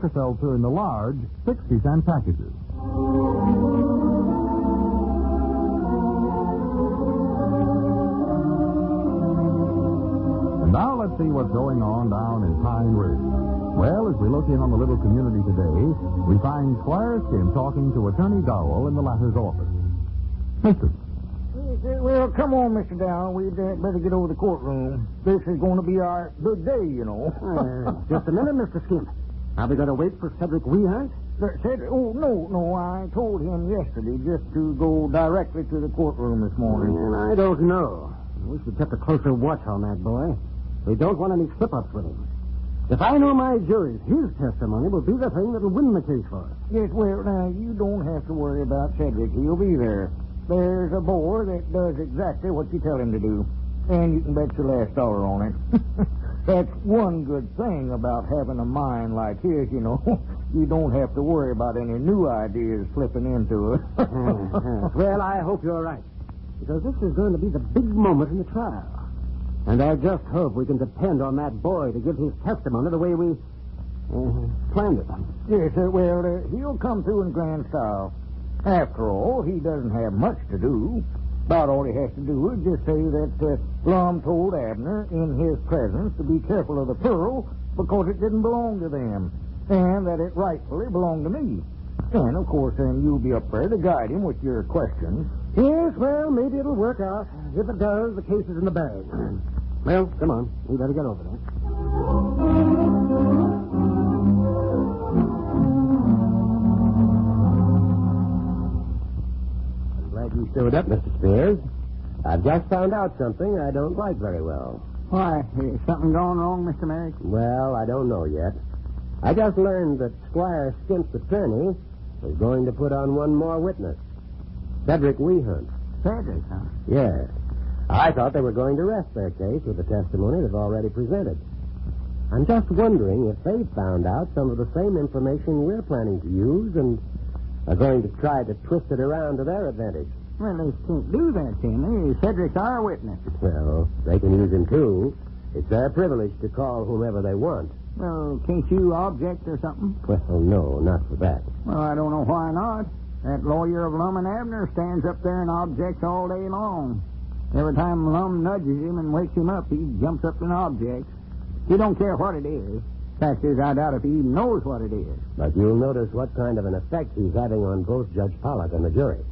seltzer in the large 60-cent packages. And now let's see what's going on down in Pine Ridge. Well, as we look in on the little community today, we find Squire Skimp talking to Attorney Dowell in the latter's office. Mister. Well, come on, Mr. Dowell. We'd better get over to the courtroom. This is going to be our big day, you know. Just a minute, Mr. Skimp. Are we going to wait for Cedric Weehart? Cedric? Oh, no. I told him yesterday just to go directly to the courtroom this morning. And I don't know. We should keep a closer watch on that boy. We don't want any slip-ups with him. If I know my juries, his testimony will be the thing that'll win the case for us. Yes, well, now, you don't have to worry about Cedric. He'll be there. There's a boy that does exactly what you tell him to do. And you can bet your last dollar on it. That's one good thing about having a mind like his, you know. You don't have to worry about any new ideas slipping into it. Well, I hope you're right. Because this is going to be the big moment in the trial. And I just hope we can depend on that boy to give his testimony the way we planned it. Yes, well, he'll come through in grand style. After all, he doesn't have much to do. About all he has to do is just say that Lum told Abner in his presence to be careful of the pearl because it didn't belong to them, and that it rightfully belonged to me. And, of course, then you'll be up there to guide him with your questions. Yes, well, maybe it'll work out. If it does, the case is in the bag. Well, come on. We better get over there. You showed up, Mr. Spears. I've just found out something I don't like very well. Why, is something going wrong, Mr. Merrick? Well, I don't know yet. I just learned that Squire Skimp's attorney is going to put on one more witness. Cedric Weehunt. Cedric, huh? Yes. I thought they were going to rest their case with the testimony they've already presented. I'm just wondering if they've found out some of the same information we're planning to use and are going to try to twist it around to their advantage. Well, they can't do that, Timmy. Cedric's our witness. Well, they can use him, too. It's their privilege to call whomever they want. Well, can't you object or something? Well, no, not for that. Well, I don't know why not. That lawyer of Lum and Abner stands up there and objects all day long. Every time Lum nudges him and wakes him up, he jumps up and objects. He don't care what it is. Fact is, I doubt if he even knows what it is. But you'll notice what kind of an effect he's having on both Judge Pollock and the jury.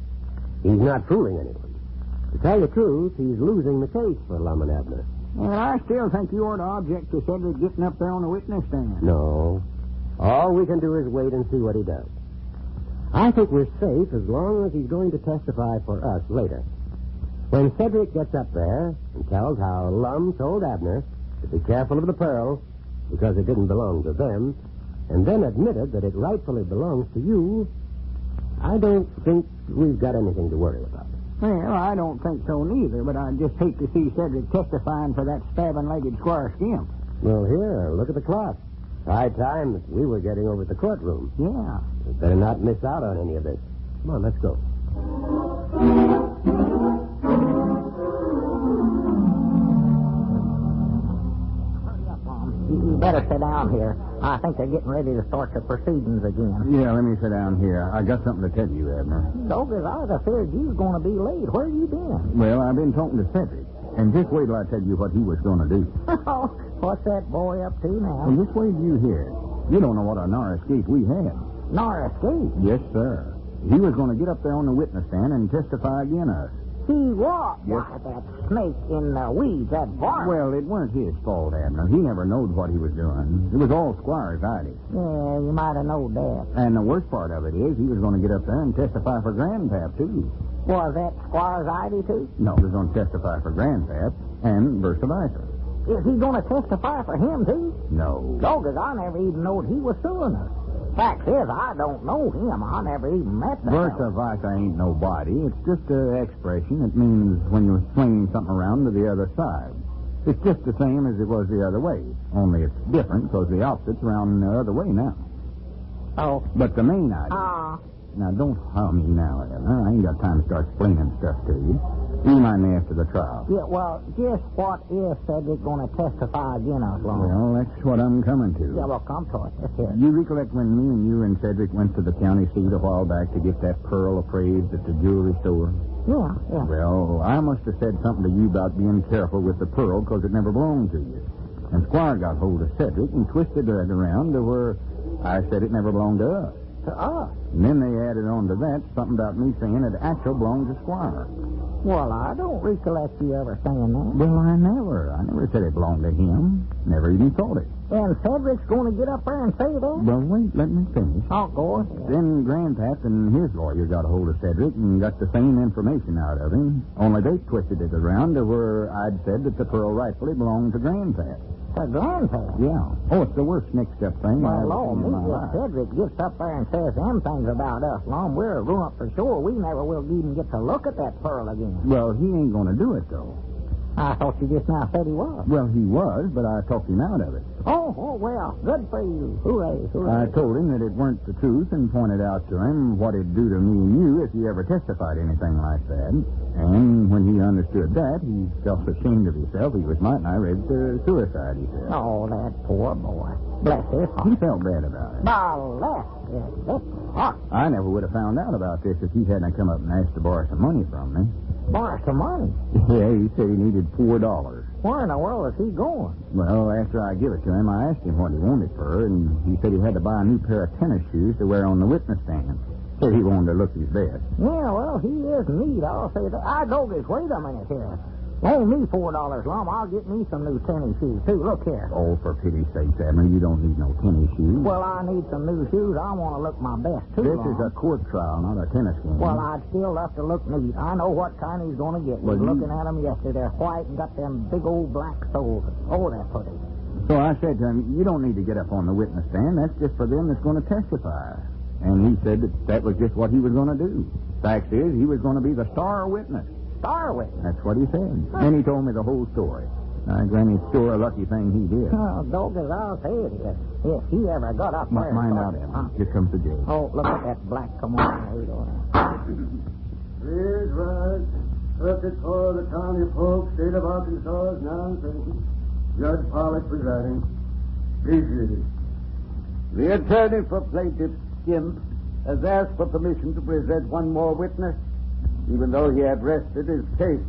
He's not fooling anyone. To tell the truth, he's losing the case for Lum and Abner. And I still think you ought to object to Cedric getting up there on the witness stand. No. All we can do is wait and see what he does. I think we're safe as long as he's going to testify for us later. When Cedric gets up there and tells how Lum told Abner to be careful of the pearl because it didn't belong to them, and then admitted that it rightfully belongs to you, I don't think we've got anything to worry about. Well, I don't think so neither, but I'd just hate to see Cedric testifying for that stabbing-legged Squire Skimp. Well, here, look at the clock. High time that we were getting over to the courtroom. Yeah. We better not miss out on any of this. Come on, let's go. You better sit down here. I think they're getting ready to start the proceedings again. Yeah, let me sit down here. I got something to tell you, Abner. Doggers, I was afraid you was going to be late. Where you been? Well, I've been talking to Cedric. And just wait till I tell you what he was going to do. What's that boy up to now? And just wait till you hear. You don't know what a Norris Goff we had. Norris Goff? Yes, sir. He was going to get up there on the witness stand and testify against us. He what? Yes. Why, that snake in the weeds, that barn. Well, it weren't his fault, Abner. He never knowed what he was doing. It was all Squire's idea. Yeah, you might have known that. And the worst part of it is he was going to get up there and testify for Grandpap, too. Was that Squire's idea, too? No, he was going to testify for Grandpap and vice versa. Is he going to testify for him, too? No. Doggers, I never even knowed he was suing us. Fact is, I don't know him. I never even met the Versa versa ain't nobody. It's just an expression. It means when you're swinging something around to the other side. It's just the same as it was the other way. Only it's different because the opposite's around the other way now. Oh. But the main idea... Now, don't hum me now, Abner. I ain't got time to start explaining stuff to you. Remind me after the trial. Yeah, well, just what is Cedric going to testify against us, Lum? Well, that's what I'm coming to. Yeah, well, come to it. Let's hear it. You recollect when me and you and Cedric went to the county seat a while back to get that pearl appraised at the jewelry store? Yeah. Well, I must have said something to you about being careful with the pearl because it never belonged to you. And Squire got hold of Cedric and twisted it around to where I said it never belonged to us. To us? And then they added on to that something about me saying it actually belonged to Squire. Well, I don't recollect you ever saying that. Well, I never said it belonged to him. Never even thought it. And Cedric's going to get up there and say that? Well, wait, let me finish. Oh, go ahead. Then Grandpap and his lawyer got a hold of Cedric and got the same information out of him, only they twisted it around to where I'd said that the pearl rightfully belonged to Grandpap. To Grandpap? Yeah. Oh, it's the worst mixed-up thing I ever Well, seen in my Lord, life. if Cedric gets up there and says them things about us, Lum, we're ruined for sure. We never will even get to look at that pearl again. Well, he ain't going to do it, though. I thought you just now said he was. Well, he was, but I talked him out of it. Oh, well, good for you. Hooray, I hooray. told him that it weren't the truth and pointed out to him what it'd do to me and you if he ever testified anything like that. And when he understood that, he felt ashamed of himself. He was mighty nigh ready to suicide, he said. Oh, that poor boy. Bless his heart. He felt bad about it. Bless his heart. I never would have found out about this if he hadn't come up and asked to borrow some money from me. Borrow some money. Yeah, he said he needed $4. Where in the world is he going? Well, after I give it to him, I asked him what he wanted for her, and he said he had to buy a new pair of tennis shoes to wear on the witness stand. Said he wanted to look his best. Yeah, well, he is neat, I'll say that. I don't just wait a minute here. Loan me $4, Lum. I'll get me some new tennis shoes, too. Look here. Oh, for pity's sake, Abner, you don't need no tennis shoes. Well, I need some new shoes. I want to look my best, too, This Lum. is a court trial, not a tennis game. Well, I'd still have to look neat. I know what kind he's going to get. Well, Was looking at them yesterday. They're white and got them big old black soles. Oh, they're pretty. So I said to him, you don't need to get up on the witness stand. That's just for them that's going to testify. And he said that was just what he was going to do. Fact is, he was going to be the star witness. Star witness? That's what he said. Then he told me the whole story. I granted it's sure a lucky thing he did. Oh, doggone, I'll say it is. If he ever got up there... Mind out, Abner. Here comes the judge. Oh, look at that black. Come on. There you go. Please rise. Circuit for the County of Polk, State of Arkansas is now in session. Judge Pollock presiding. Please read it. The attorney for Plaintiff Skimp has asked for permission to present one more witness, even though he had rested his case.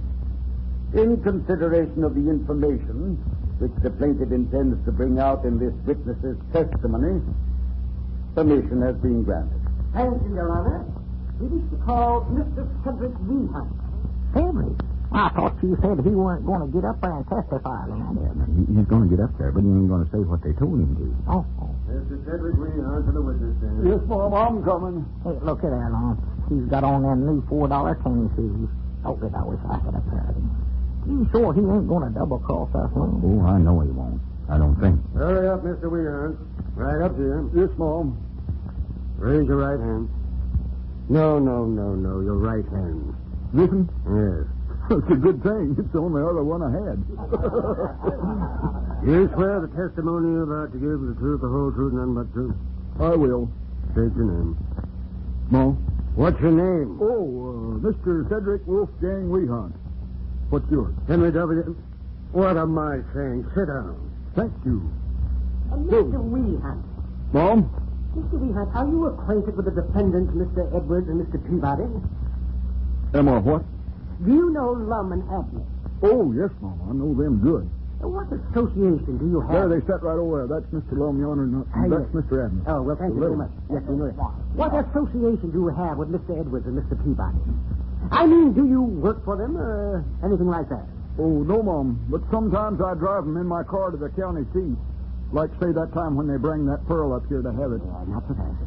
In consideration of the information which the plaintiff intends to bring out in this witness's testimony, permission has been granted. Thank you, Your Honor. We wish to call Mr. Cedric Weehunt. Cedric? I thought you said he weren't going to get up there and testify. He's going to get up there, but he ain't going to say what they told him to. Oh. Mr. Cedric Weehunt to the witness stand. Yes, Mom, I'm coming. Hey, look at that, Lum. He's got on them new $4 tennis shoes. Oh, good, I wish I could have pair of them. You sure he ain't going to double-cross us, Lum? Oh, I know he won't. I don't think. Hurry up, Mr. Weehunt. Right up here. Yes, Mom. Raise your right hand. No, your right hand. Listen, Yes. it's a good thing. It's the only other one I had. You swear the testimony you're about to give is the truth, the whole truth, and nothing but truth? I will. State your name. Mom? What's your name? Oh, Mr. Cedric Wolfgang Weehunt. What's yours? Henry W. What am I saying? Sit down. Thank you. Mr. Weehunt. Mom? Mr. Weehunt, are you acquainted with the defendants, Mr. Edwards and Mr. Peabody? Am I what? Do you know Lum and Abner? Oh, yes, Mom. I know them good. What association do you There have? they sat right over there. That's Mr. Lum yonder, and that's yes. Mr. Abner. Oh, well, thank you very much. Yes, we know that. What association do you have with Mr. Edwards and Mr. Peabody? I mean, do you work for them or anything like that? Oh, no, Mom. But sometimes I drive them in my car to the county seat. Like, say, that time when they bring that pearl up here to have it. Not so fast.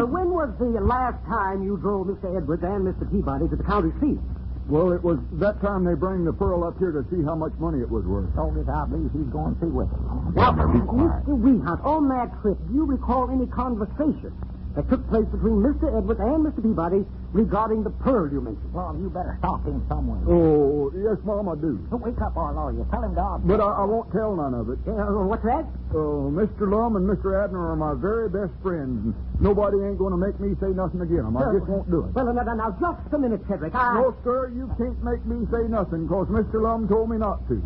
When was the last time you drove Mr. Edwards and Mr. Peabody to the county seat? Well, it was that time they bring the pearl up here to see how much money it was worth. Told us I believe he's going through with it. Now, Mr. Weehunt, on that trip, do you recall any conversation that took place between Mr. Edwards and Mr. Peabody regarding the pearl you mentioned. Well, you better stop him somewhere. Oh, yes, Mom, I do. Wake up our lawyer. Tell him to... But I won't tell none of it. What's that? Mr. Lum and Mr. Abner are my very best friends, and nobody ain't going to make me say nothing against them. I just won't do it. Well, now, just a minute, Cedric. No, sir, you can't make me say nothing, because Mr. Lum told me not to.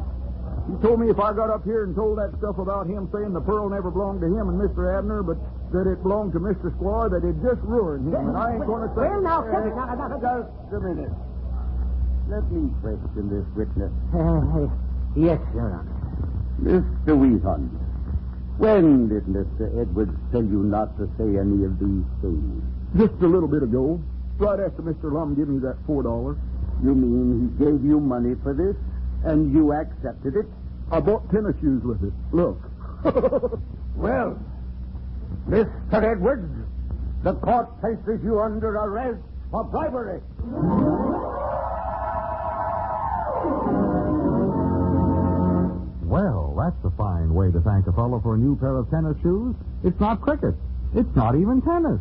He told me if I got up here and told that stuff about him saying the pearl never belonged to him and Mr. Abner, but that it belonged to Mr. Squire, that it just ruined him, and I ain't going to say... Well, now, Cedric, Just a minute. Let me question this witness. Yes, Your Honor. Mr. Weehunt, when did Mr. Edwards tell you not to say any of these things? Just a little bit ago, right after Mr. Lum gave me that $4. You mean he gave you money for this, and you accepted it? I bought tennis shoes with it. Look. Well, Mr. Edwards, the court places you under arrest for bribery. Well, that's a fine way to thank a fellow for a new pair of tennis shoes. It's not cricket. It's not even tennis.